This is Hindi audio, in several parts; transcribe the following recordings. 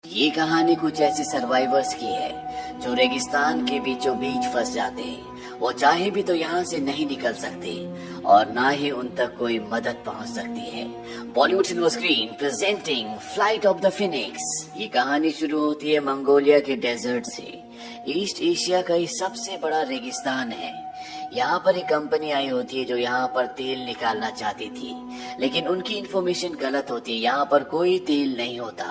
ये कहानी कुछ ऐसे सर्वाइवर्स की है जो रेगिस्तान के बीचों बीच फंस जाते हैं। वो चाहे भी तो यहाँ से नहीं निकल सकते और ना ही उन तक कोई मदद पहुँच सकती है। Bollywood cinema screen presenting flight of the Phoenix. ये कहानी शुरू होती है मंगोलिया के डेजर्ट से। ईस्ट एशिया का ये सबसे बड़ा रेगिस्तान है। यहाँ पर एक कंपनी आई होती है जो यहाँ पर तेल निकालना चाहती थी, लेकिन उनकी इन्फॉर्मेशन गलत होती है। यहाँ पर कोई तेल नहीं होता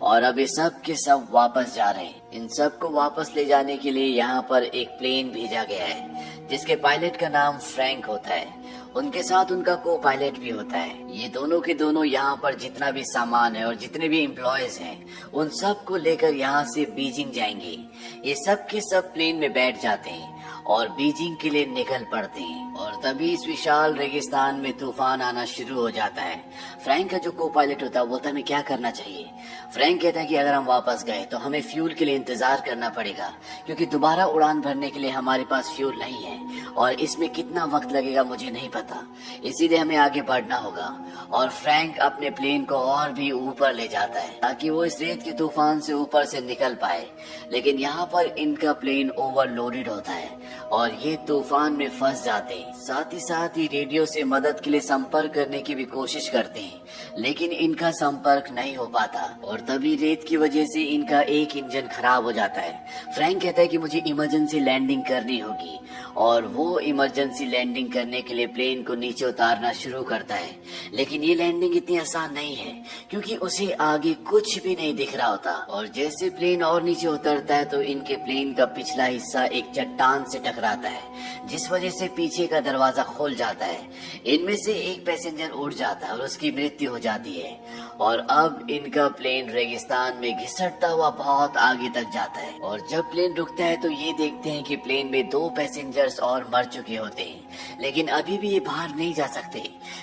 और अब ये सब के सब वापस जा रहे हैं। इन सब को वापस ले जाने के लिए यहाँ पर एक प्लेन भेजा गया है जिसके पायलट का नाम फ्रैंक होता है। उनके साथ उनका को पायलट भी होता है। ये दोनों के दोनों यहाँ पर जितना भी सामान है और जितने भी एम्प्लॉयज हैं उन सब को लेकर यहाँ से बीजिंग जाएंगे। ये सब के सब प्लेन में बैठ जाते हैं और बीजिंग के लिए निकल पड़ते हैं और तभी इस विशाल रेगिस्तान में तूफान आना शुरू हो जाता है। फ्रैंक का जो को पायलट होता है वो बोलता है हमें क्या करना चाहिए। फ्रैंक कहता है कि अगर हम वापस गए तो हमें फ्यूल के लिए इंतजार करना पड़ेगा, क्योंकि दोबारा उड़ान भरने के लिए हमारे पास फ्यूल नहीं है और इसमें कितना वक्त लगेगा मुझे नहीं पता, इसीलिए हमें आगे बढ़ना होगा। और फ्रैंक अपने प्लेन को और भी ऊपर ले जाता है ताकि वो इस रेत के तूफान से ऊपर से निकल पाए, लेकिन यहाँ पर इनका प्लेन ओवरलोडेड होता है और ये तूफान में फंस जाते हैं। साथ ही रेडियो से मदद के लिए संपर्क करने की भी कोशिश करते हैं, लेकिन इनका संपर्क नहीं हो पाता और तभी रेत की वजह से इनका एक इंजन खराब हो जाता है। फ्रैंक कहता है कि मुझे इमरजेंसी लैंडिंग करनी होगी और वो इमरजेंसी लैंडिंग करने के लिए प्लेन को नीचे उतारना शुरू करता है, लेकिन ये लैंडिंग इतनी आसान नहीं है क्योंकि उसे आगे कुछ भी नहीं दिख रहा होता। और जैसे प्लेन और नीचे उतरता है तो इनके प्लेन का पिछला हिस्सा एक चट्टान से टकराता है, जिस वजह से पीछे का दरवाजा खुल जाता है। इनमें से एक पैसेंजर उड़ जाता है और उसकी मृत्यु हो जाती है और अब इनका प्लेन रेगिस्तान में घिसटता हुआ बहुत आगे तक जाता है। और जब प्लेन रुकता है तो ये देखते हैं कि प्लेन में 2 पैसेंजर्स और मर चुके होते हैं, लेकिन अभी भी ये बाहर नहीं जा सकते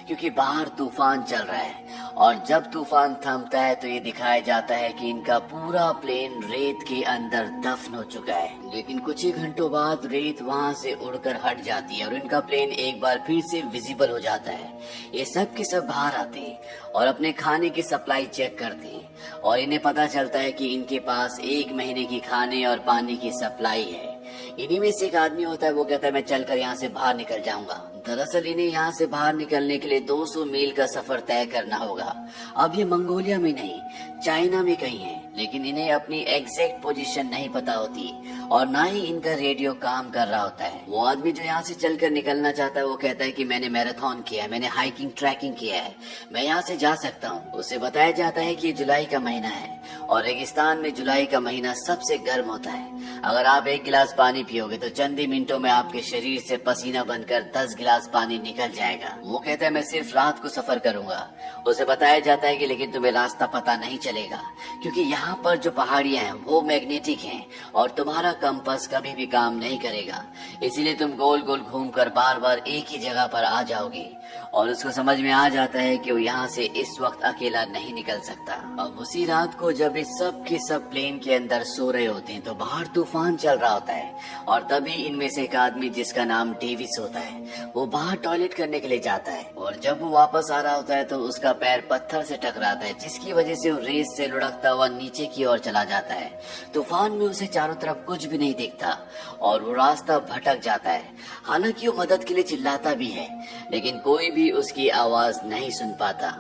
क्योंकि बाहर तूफान चल रहा है। और जब तूफान थमता है तो ये दिखाया जाता है कि इनका पूरा प्लेन रेत के अंदर दफन हो चुका है। लेकिन कुछ ही घंटों बाद रेत वहाँ से उड़कर हट जाती है और इनका प्लेन एक बार फिर से विजिबल हो जाता है। ये सब के सब बाहर आते हैं और अपने खाने की सप्लाई चेक करते हैं और इन्हें पता चलता है कि इनके पास 1 महीने की खाने और पानी की सप्लाई है। इन्हीं में से एक आदमी होता है, वो कहता है मैं चलकर यहाँ से बाहर निकल जाऊंगा। दरअसल इन्हें यहाँ से बाहर निकलने के लिए 200 मील का सफर तय करना होगा। अब ये मंगोलिया में नहीं, चाइना में कहीं है, लेकिन इन्हें अपनी एग्जैक्ट पोजीशन नहीं पता होती और ना ही इनका रेडियो काम कर रहा होता है। वो आदमी जो यहाँ से चलकर निकलना चाहता है वो कहता है कि मैंने मैराथन किया है, मैंने हाइकिंग ट्रैकिंग किया है, मैं यहाँ से जा सकता हूँ। उसे बताया जाता है कि जुलाई का महीना है और रेगिस्तान में जुलाई का महीना सबसे गर्म होता है। अगर आप 1 गिलास पानी पियोगे तो चंद ही मिनटों में आपके शरीर से पसीना बनकर 10 गिलास पानी निकल जाएगा। वो कहता है मैं सिर्फ रात को सफर करूंगा। उसे बताया जाता है कि लेकिन तुम्हें रास्ता पता नहीं चलेगा क्योंकि यहाँ पर जो पहाड़ियां हैं वो मैग्नेटिक हैं और तुम्हारा कंपास कभी भी काम नहीं करेगा, इसीलिए तुम गोल गोल घूमकर बार बार एक ही जगह पर आ जाओगे। और उसको समझ में आ जाता है कि वो यहाँ से इस वक्त अकेला नहीं निकल सकता। अब उसी रात को जब इस सब के सब प्लेन के अंदर सो रहे होते हैं तो बाहर तूफान चल रहा होता है और तभी इनमें से एक आदमी जिसका नाम डेविस होता है वो बाहर टॉयलेट करने के लिए जाता है और जब वो वापस आ रहा होता है तो उसका पैर पत्थर से टकराता है, जिसकी वजह से वो रेत से लुढ़कता हुआ नीचे की ओर चला जाता है। तूफान में उसे चारों तरफ कुछ भी नहीं दिखता और वो रास्ता भटक जाता है। हालांकि वो मदद के लिए चिल्लाता भी है, लेकिन कोई भी उसकी आवाज नहीं सुन पाता।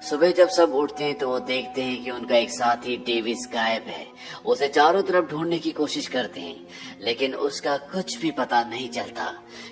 सुबह जब सब उठते हैं तो वो देखते हैं कि उनका एक साथी डेविस गायब है। उसे चारों तरफ ढूंढने की कोशिश करते हैं, लेकिन उसका कुछ भी पता नहीं चलता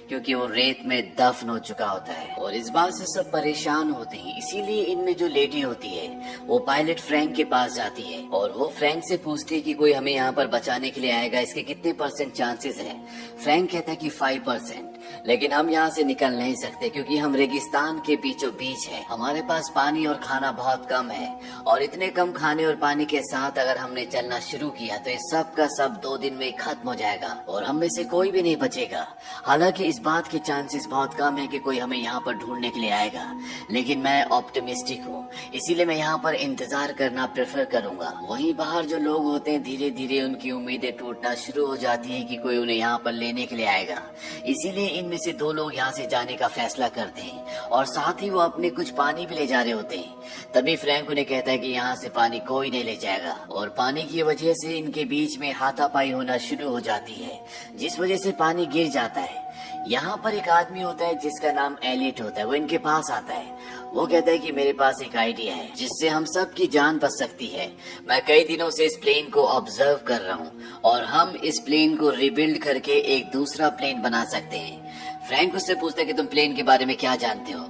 क्योंकि वो रेत में दफन हो चुका होता है। और इस बात से सब परेशान होते हैं, इसीलिए इनमें जो लेडी होती है वो पायलट फ्रैंक के पास जाती है और वो फ्रैंक से पूछती है कि कोई हमें यहाँ पर बचाने के लिए आएगा, इसके कितने % चांसेस है। फ्रैंक कहता है कि 5%, लेकिन हम यहाँ से निकल नहीं सकते क्योंकि हम रेगिस्तान के बीचों बीच है। हमारे पास पानी और खाना बहुत कम है और इतने कम खाने और पानी के साथ अगर हमने चलना शुरू किया तो ये सब का सब 2 दिन में खत्म हो जाएगा और हम में से कोई भी नहीं बचेगा। हालांकि इस बात के चांसेस बहुत कम है कि कोई हमें यहाँ पर ढूंढने के लिए आएगा, लेकिन मैं ऑप्टिमिस्टिक हूँ, इसीलिए मैं यहाँ पर इंतजार करना प्रेफर करूंगा। वहीं बाहर जो लोग होते हैं धीरे धीरे उनकी उम्मीदें टूटना शुरू हो जाती है कि कोई उन्हें यहाँ पर लेने के लिए आएगा, इसीलिए इनमें से 2 लोग यहाँ से जाने का फैसला करते हैं और साथ ही वो अपने कुछ पानी भी ले जा रहे होते हैं। तभी फ्रैंक उन्हें कहता है कि यहाँ से पानी कोई नहीं ले जाएगा और पानी की वजह से इनके बीच में हाथापाई होना शुरू हो जाती है, जिस वजह से पानी गिर जाता है। यहाँ पर एक आदमी होता है जिसका नाम एलिट होता है। वो इनके पास आता है। वो कहता है कि मेरे पास एक आइडिया है जिससे हम सब की जान बच सकती है। मैं कई दिनों से इस प्लेन को ऑब्जर्व कर रहा हूँ और हम इस प्लेन को रिबिल्ड करके एक दूसरा प्लेन बना सकते हैं। फ्रैंक उससे पूछता है कि तुम प्लेन के बारे में क्या जानते हो।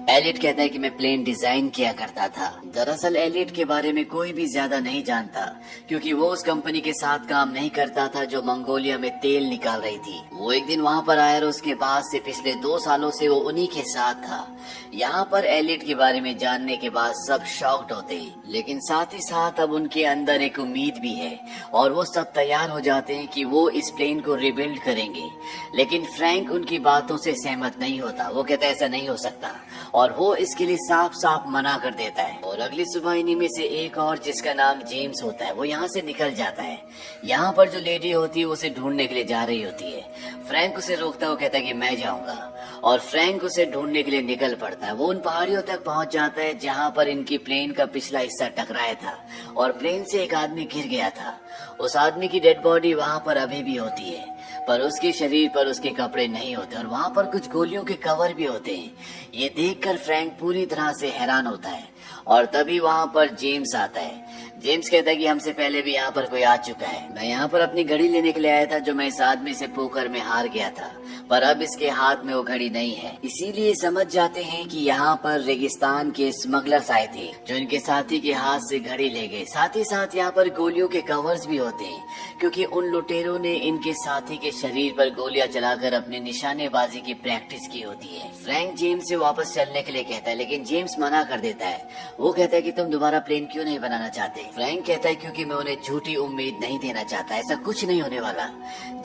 एलिट कहता है कि मैं प्लेन डिजाइन किया करता था। दरअसल एलिट के बारे में कोई भी ज्यादा नहीं जानता क्योंकि वो उस कंपनी के साथ काम नहीं करता था जो मंगोलिया में तेल निकाल रही थी। वो एक दिन वहाँ पर आया और उसके बाद से पिछले 2 सालों से वो उन्हीं के साथ था। यहाँ पर एलिट के बारे में जानने के बाद सब शॉक्ड होते हैं, लेकिन साथ ही साथ अब उनके अंदर एक उम्मीद भी है और वो सब तैयार हो जाते हैं कि वो इस प्लेन को रिबिल्ड करेंगे। लेकिन फ्रैंक उनकी बातों से सहमत नहीं होता। वो कहता है ऐसा नहीं हो सकता और वो इसके लिए साफ साफ मना कर देता है। और अगली सुबह इन्हीं में से एक और जिसका नाम जेम्स होता है वो यहाँ से निकल जाता है। यहाँ पर जो लेडी होती है उसे ढूंढने के लिए जा रही होती है। फ्रैंक उसे रोकता है। वो कहता है कि मैं जाऊंगा और फ्रैंक उसे ढूंढने के लिए निकल पड़ता है। वो उन पहाड़ियों तक पहुंच जाता है जहाँ पर इनकी प्लेन का पिछला हिस्सा टकराया था और प्लेन से एक आदमी गिर गया था। उस आदमी की डेड बॉडी वहाँ पर अभी भी होती है पर उसके शरीर पर उसके कपड़े नहीं होते और वहाँ पर कुछ गोलियों के कवर भी होते हैं। ये देखकर फ्रैंक पूरी तरह से हैरान होता है और तभी वहाँ पर जेम्स आता है। जेम्स कहता है कि हमसे पहले भी यहाँ पर कोई आ चुका है। मैं यहाँ पर अपनी घड़ी लेने के लिए आया था जो मैं इस आदमी से पोकर में हार गया था, पर अब इसके हाथ में वो घड़ी नहीं है। इसीलिए समझ जाते हैं कि यहाँ पर रेगिस्तान के स्मगलर्स आए थे जो इनके साथी के हाथ से घड़ी ले गए। साथ ही साथ यहाँ पर गोलियों के कवर्स भी होते हैं क्योंकि उन लुटेरों ने इनके साथी के शरीर पर गोलियां चलाकर अपनी निशानेबाजी की प्रैक्टिस की होती है। फ्रैंक जेम्स से वापस चलने के लिए कहता है लेकिन जेम्स मना कर देता है। वो कहता है कि तुम दोबारा प्लेन क्यों नहीं बनाना चाहते। फ्रैंक कहता है क्योंकि मैं उन्हें झूठी उम्मीद नहीं देना चाहता, ऐसा कुछ नहीं होने वाला।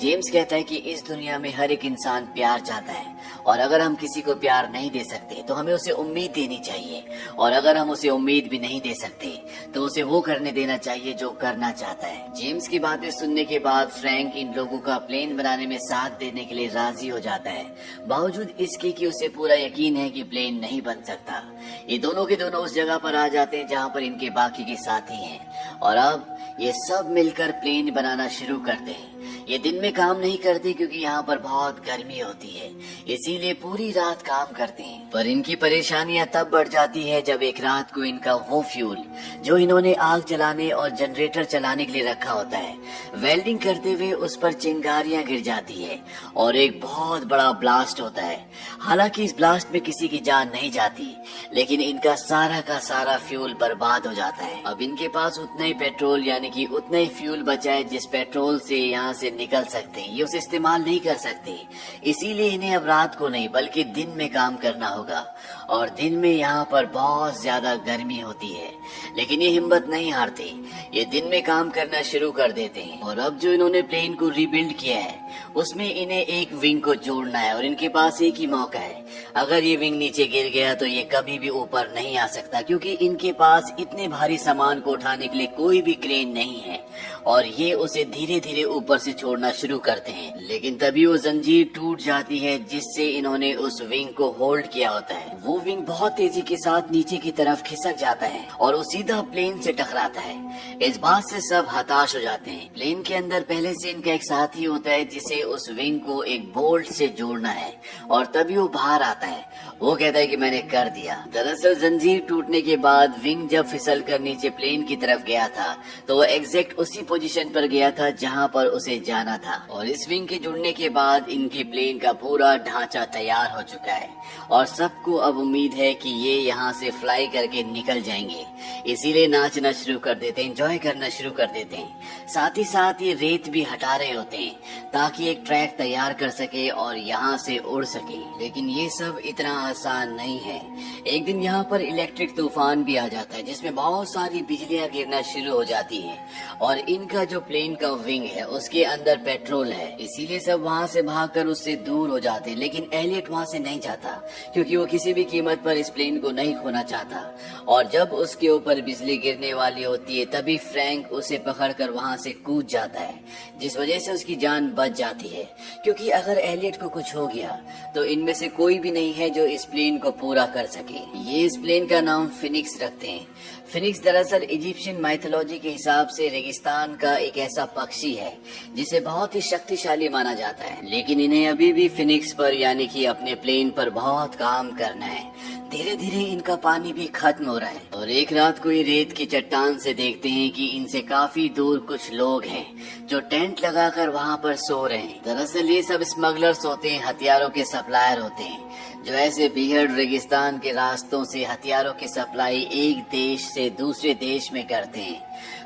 जेम्स कहता है कि इस दुनिया में हर एक इंसान प्यार चाहता है और अगर हम किसी को प्यार नहीं दे सकते तो हमें उसे उम्मीद देनी चाहिए और अगर हम उसे उम्मीद भी नहीं दे सकते तो उसे वो करने देना चाहिए जो करना चाहता है। जेम्स की बातें सुनने के बाद फ्रैंक इन लोगों का प्लेन बनाने में साथ देने के लिए राजी हो जाता है, बावजूद इसके कि उसे पूरा यकीन है कि प्लेन नहीं बन सकता। ये दोनों के दोनों उस जगह पर आ जाते हैं जहाँ पर इनके बाकी के साथी हैं और अब ये सब मिलकर प्लेन बनाना शुरू करते हैं। ये दिन में काम नहीं करते क्योंकि यहाँ पर बहुत गर्मी होती है, इसीलिए पूरी रात काम करते हैं। पर इनकी परेशानियां तब बढ़ जाती है जब एक रात को इनका वो फ्यूल जो इन्होंने आग जलाने और जनरेटर चलाने के लिए रखा होता है, वेल्डिंग करते हुए उस पर चिंगारियां गिर जाती है और एक बहुत बड़ा ब्लास्ट होता है। हालांकि इस ब्लास्ट में किसी की जान नहीं जाती, लेकिन इनका सारा का सारा फ्यूल बर्बाद हो जाता है। अब इनके पास उतना ही पेट्रोल यानी कि उतना ही फ्यूल बचा है जिस पेट्रोल से यहाँ से निकल सकते हैं, ये उसे इस्तेमाल नहीं कर सकते। इसीलिए इन्हें अब रात को नहीं बल्कि दिन में काम करना होगा और दिन में यहाँ पर बहुत ज्यादा गर्मी होती है, लेकिन ये हिम्मत नहीं हारते। ये दिन में काम करना शुरू कर देते हैं और अब जो इन्होंने प्लेन को रिबिल्ड किया है उसमें इन्हें एक विंग को जोड़ना है और इनके पास एक ही मौका है। अगर ये विंग नीचे गिर गया तो ये कभी भी ऊपर नहीं आ सकता क्योंकि इनके पास इतने भारी सामान को उठाने के लिए कोई भी क्रेन नहीं है और ये उसे धीरे धीरे ऊपर से छोड़ना शुरू करते हैं। लेकिन तभी वो जंजीर टूट जाती है जिससे इन्होंने उस विंग को होल्ड किया होता है। वो विंग बहुत तेजी के साथ नीचे की तरफ खिसक जाता है और वो सीधा प्लेन से टकराता है। इस बात से सब हताश हो जाते हैं। प्लेन के अंदर पहले से इनका एक साथी होता है जिसे उस विंग को एक बोल्ट से जोड़ना है और तभी वो बाहर आता है। वो कहता है कि मैंने कर दिया। दरअसल जंजीर टूटने के बाद विंग जब फिसल कर नीचे प्लेन की तरफ गया था तो वो एग्जैक्ट उसी पोजीशन पर गया था जहां पर उसे जाना था और इस विंग के जुड़ने के बाद इनके प्लेन का पूरा ढांचा तैयार हो चुका है और सबको अब उम्मीद है कि ये यहाँ से फ्लाई करके निकल जाएंगे। इसीलिए नाचना शुरू कर देते हैं, एंजॉय करना शुरू कर देते हैं। साथ ही साथ ये रेत भी हटा रहे होते हैं ताकि एक ट्रैक तैयार कर सके और यहाँ से उड़ सके। लेकिन ये सब इतना आसान नहीं है। एक दिन यहाँ पर इलेक्ट्रिक तूफान भी आ जाता है जिसमें बहुत सारी बिजलियां गिरना शुरू हो जाती हैं और इन इनका जो प्लेन का विंग है उसके अंदर पेट्रोल है, इसीलिए सब वहाँ से भागकर उससे दूर हो जाते हैं। लेकिन एलियट वहाँ से नहीं जाता क्योंकि वो किसी भी कीमत पर इस प्लेन को नहीं खोना चाहता। और जब उसके ऊपर बिजली गिरने वाली होती है तभी फ्रैंक उसे पकड़कर वहाँ से कूद जाता है, जिस वजह से उसकी जान बच जाती है। क्योंकि अगर एलियट को कुछ हो गया तो इनमें से कोई भी नहीं है जो इस प्लेन को पूरा कर सके। ये इस प्लेन का नाम फिनिक्स रखते हैं। फिनिक्स दरअसल इजिप्शियन माइथोलॉजी के हिसाब से रेगिस्तान का एक ऐसा पक्षी है जिसे बहुत ही शक्तिशाली माना जाता है। लेकिन इन्हें अभी भी फिनिक्स पर यानी कि अपने प्लेन पर बहुत काम करना है। धीरे धीरे इनका पानी भी खत्म हो रहा है और एक रात को ये रेत की चट्टान से देखते हैं कि इनसे काफी दूर कुछ लोग हैं जो टेंट लगाकर वहाँ पर सो रहे हैं। दरअसल ये सब स्मगलर्स होते हैं, हथियारों के सप्लायर होते हैं जो ऐसे बेहद रेगिस्तान के रास्तों से हथियारों की सप्लाई एक देश से दूसरे देश में करते हैं।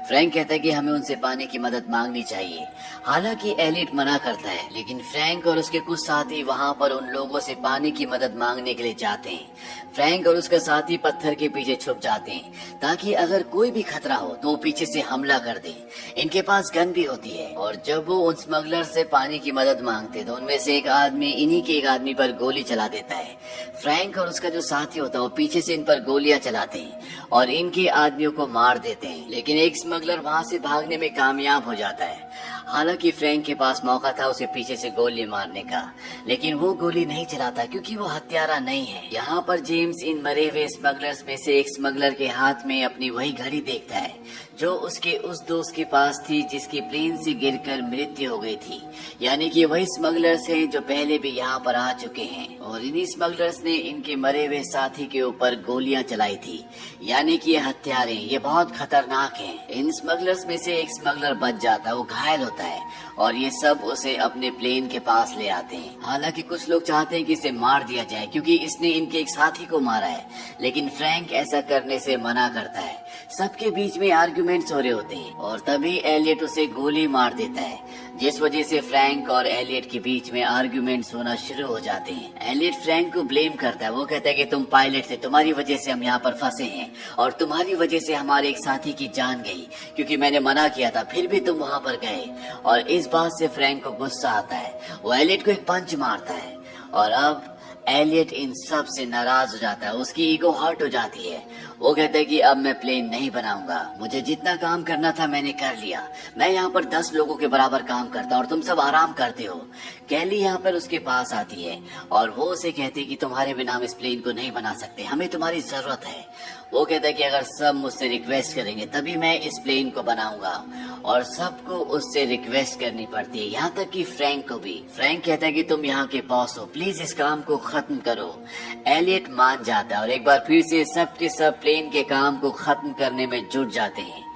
फ्रैंक कहता है कि हमें उनसे पानी की मदद मांगनी चाहिए। हालांकि एलियट मना करता है, लेकिन फ्रैंक और उसके कुछ साथी वहां पर उन लोगों से पानी की मदद मांगने के लिए जाते हैं। फ्रैंक और उसका साथी पत्थर के पीछे छुप जाते हैं ताकि अगर कोई भी खतरा हो तो वो पीछे से हमला कर दे। इनके पास गन भी होती है और जब वो उन स्मगलर से पानी की मदद मांगते तो उनमें से एक आदमी इन्हीं के एक आदमी पर गोली चला देता है। फ्रैंक और उसका जो साथी होता है वो पीछे से इन पर गोलियां चलाते हैं और इनके आदमियों को मार देते हैं। लेकिन एक स्मगलर वहां से भागने में कामयाब हो जाता है। हालांकि फ्रैंक के पास मौका था उसे पीछे से गोली मारने का, लेकिन वो गोली नहीं चलाता क्योंकि वो हत्यारा नहीं है। यहाँ पर जेम्स इन मरे हुए स्मगलर्स में से एक स्मगलर के हाथ में अपनी वही घड़ी देखता है जो उसके उस दोस्त के पास थी जिसकी प्लेन से गिरकर मृत्यु हो गई थी। यानी कि वही स्मगलर्स हैं जो पहले भी यहाँ पर आ चुके हैं और इन्हीं स्मगलर्स ने इनके मरे हुए साथी के ऊपर गोलियां चलाई थी। यानी कि ये हत्यारे ये बहुत खतरनाक हैं। इन स्मगलर्स में से एक स्मगलर बच जाता है, वो घायल होता है और ये सब उसे अपने प्लेन के पास ले आते हैं। हालांकि कुछ लोग चाहते हैं कि इसे मार दिया जाए क्योंकि इसने इनके एक साथी को मारा है, लेकिन फ्रैंक ऐसा करने से मना करता है। सबके बीच में आर्गुमेंट्स हो रहे होते हैं और तभी एलियट उसे गोली मार देता है, जिस वजह से फ्रैंक और एलियट के बीच में आर्गुमेंट्स होना शुरू हो जाते हैं। एलियट फ्रैंक को ब्लेम करता है, वो कहता है कि तुम पायलट थे, तुम्हारी वजह से हम यहाँ पर फंसे हैं और तुम्हारी वजह से हमारे एक साथी की जान गई क्योंकि मैंने मना किया था फिर भी तुम वहाँ पर गए। और इस बात से फ्रैंक को गुस्सा आता है, वो एलियट को एक पंच मारता है और अब एलियट इन सब से नाराज हो जाता है, उसकी ईगो हर्ट हो जाती है। वो कहता है कि अब मैं प्लेन नहीं बनाऊंगा, मुझे जितना काम करना था मैंने कर लिया, मैं यहाँ पर 10 लोगों के बराबर काम करता हूँ और तुम सब आराम करते हो। कैली यहाँ पर उसके पास आती है और वो उसे कहती है कि तुम्हारे बिना हम इस प्लेन को नहीं बना सकते, हमें तुम्हारी जरूरत है। वो कहता है कि अगर सब मुझसे रिक्वेस्ट करेंगे तभी मैं इस प्लेन को बनाऊंगा और सबको उससे रिक्वेस्ट करनी पड़ती है, यहाँ तक कि फ्रैंक को भी। फ्रैंक कहता है कि तुम यहाँ के बॉस हो, प्लीज इस काम को खत्म करो। एलियट मान जाता है और एक बार फिर से सब के सब प्लेन के काम को खत्म करने में जुट जाते हैं।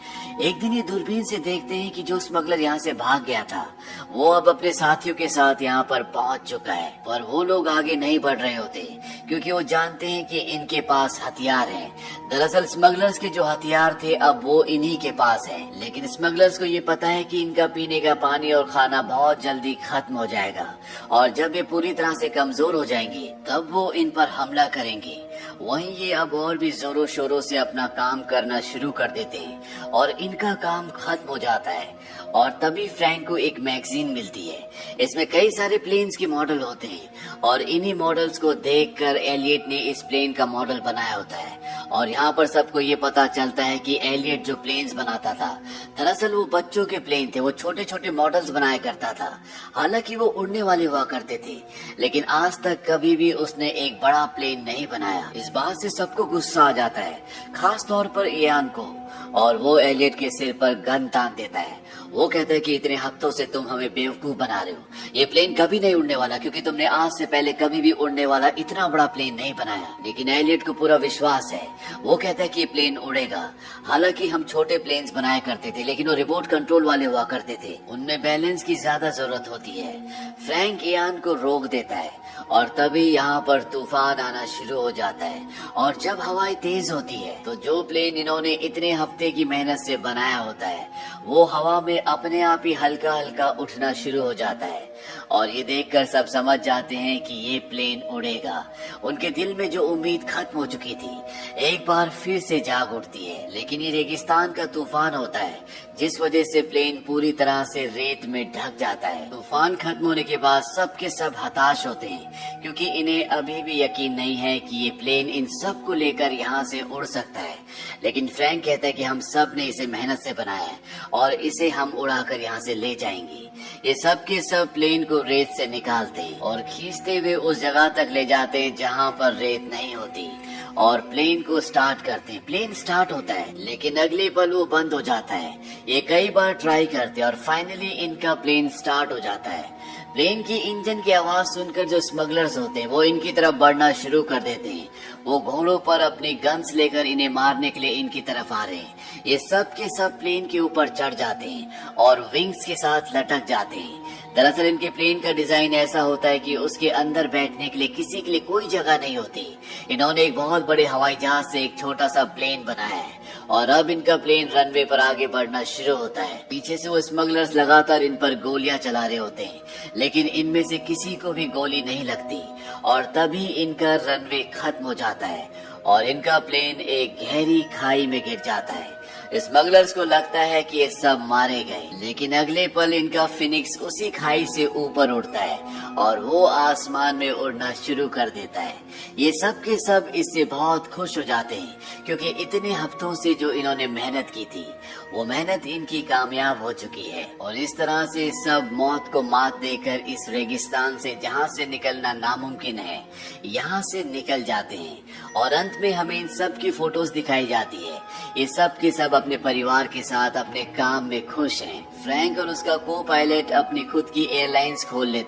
एक दिन ये दूरबीन से देखते हैं कि जो स्मगलर यहाँ से भाग गया था वो अब अपने साथियों के साथ यहाँ पर पहुँच चुका है, पर वो लोग आगे नहीं बढ़ रहे होते क्योंकि वो जानते हैं कि इनके पास हथियार हैं। दरअसल स्मगलर्स के जो हथियार थे अब वो इन्हीं के पास हैं, लेकिन स्मगलर्स को ये पता है कि इनका पीने का पानी और खाना बहुत जल्दी खत्म हो जाएगा और जब ये पूरी तरह से कमजोर हो जाएंगे तब वो इन पर हमला करेंगे। वहीं ये अब और भी जोरों शोरों से अपना काम करना शुरू कर देते हैं और इनका काम खत्म हो जाता है। और तभी फ्रैंक को एक मैगजीन मिलती है, इसमें कई सारे प्लेन्स के मॉडल होते हैं और इन्हीं मॉडल्स को देखकर एलियट ने इस प्लेन का मॉडल बनाया होता है। और यहाँ पर सबको ये पता चलता है कि एलियट जो प्लेन्स बनाता था दरअसल वो बच्चों के प्लेन थे, वो छोटे छोटे मॉडल्स बनाया करता था। हालांकि वो उड़ने वाले हुआ करते थे, लेकिन आज तक कभी भी उसने एक बड़ा प्लेन नहीं बनाया। इस बात से सबको गुस्सा आ जाता है, खास तौर पर इयान को, और वो एलियट के सिर पर गन तान देता है। वो कहता है कि इतने हफ्तों से तुम हमें बेवकूफ बना रहे हो, ये प्लेन कभी नहीं उड़ने वाला क्योंकि तुमने आज से पहले कभी भी उड़ने वाला इतना बड़ा प्लेन नहीं बनाया। लेकिन एलियट को पूरा विश्वास है, वो कहता है कि ये प्लेन उड़ेगा। हालांकि हम छोटे प्लेन्स बनाया करते थे लेकिन वो रिमोट कंट्रोल वाले हुआ करते थे, उनमें बैलेंस की ज्यादा जरूरत होती है। फ्रैंक इयान को रोक देता है और तभी यहाँ पर तूफान आना शुरू हो जाता है और जब हवाएं तेज होती है तो जो प्लेन इन्होंने इतने हफ्ते की मेहनत से बनाया होता है वो हवा में अपने आप ही हल्का हल्का उठना शुरू हो जाता है। और ये देखकर सब समझ जाते हैं कि ये प्लेन उड़ेगा। उनके दिल में जो उम्मीद खत्म हो चुकी थी एक बार फिर से जाग उठती है। लेकिन ये रेगिस्तान का तूफान होता है जिस वजह से प्लेन पूरी तरह से रेत में ढक जाता है। तूफान खत्म होने के बाद सब के सब हताश होते हैं क्योंकि इन्हें अभी भी यकीन नहीं है कि ये प्लेन इन सब को लेकर यहाँ से उड़ सकता है। लेकिन फ्रैंक कहता है कि हम सब ने इसे मेहनत से बनाया है और इसे हम उड़ाकर यहाँ से ले जाएंगे। ये सब के सब प्लेन को रेत से निकालते हैं और खींचते हुए उस जगह तक ले जाते हैं जहाँ पर रेत नहीं होती और प्लेन को स्टार्ट करते हैं। प्लेन स्टार्ट होता है लेकिन अगले पल वो बंद हो जाता है। ये कई बार ट्राई करते हैं और फाइनली इनका प्लेन स्टार्ट हो जाता है। प्लेन की इंजन की आवाज सुनकर जो स्मगलर्स होते हैं वो इनकी तरफ बढ़ना शुरू कर देते हैं। वो घोड़ों पर अपनी गन्स लेकर इन्हें मारने के लिए इनकी तरफ आ रहे हैं। ये सब के सब प्लेन के ऊपर चढ़ जाते हैं और विंग्स के साथ लटक जाते हैं। दरअसल इनके प्लेन का डिजाइन ऐसा होता है कि उसके अंदर बैठने के लिए किसी के लिए कोई जगह नहीं होती। इन्होंने एक बहुत बड़े हवाई जहाज से एक छोटा सा प्लेन बनाया है और अब इनका प्लेन रनवे पर आगे बढ़ना शुरू होता है। पीछे से वो स्मगलर्स लगातार इन पर गोलियां चला रहे होते हैं लेकिन इनमें से किसी को भी गोली नहीं लगती और तभी इनका रनवे खत्म हो जाता है और इनका प्लेन एक गहरी खाई में गिर जाता है। स्मगलर्स को लगता है कि ये सब मारे गए लेकिन अगले पल इनका फिनिक्स उसी खाई से ऊपर उड़ता है और वो आसमान में उड़ना शुरू कर देता है। ये सब के सब इससे बहुत खुश हो जाते हैं क्योंकि इतने हफ्तों से जो इन्होंने मेहनत की थी वो मेहनत इनकी कामयाब हो चुकी है और इस तरह से सब मौत को मात देकर इस रेगिस्तान से जहाँ से निकलना नामुमकिन है यहाँ से निकल जाते हैं। और अंत में हमें इन सब की फोटोज दिखाई जाती है। ये सब के सब अपने परिवार के साथ अपने काम में खुश हैं। फ्रैंक और उसका को पायलट अपनी खुद की एयरलाइंस खोल लेते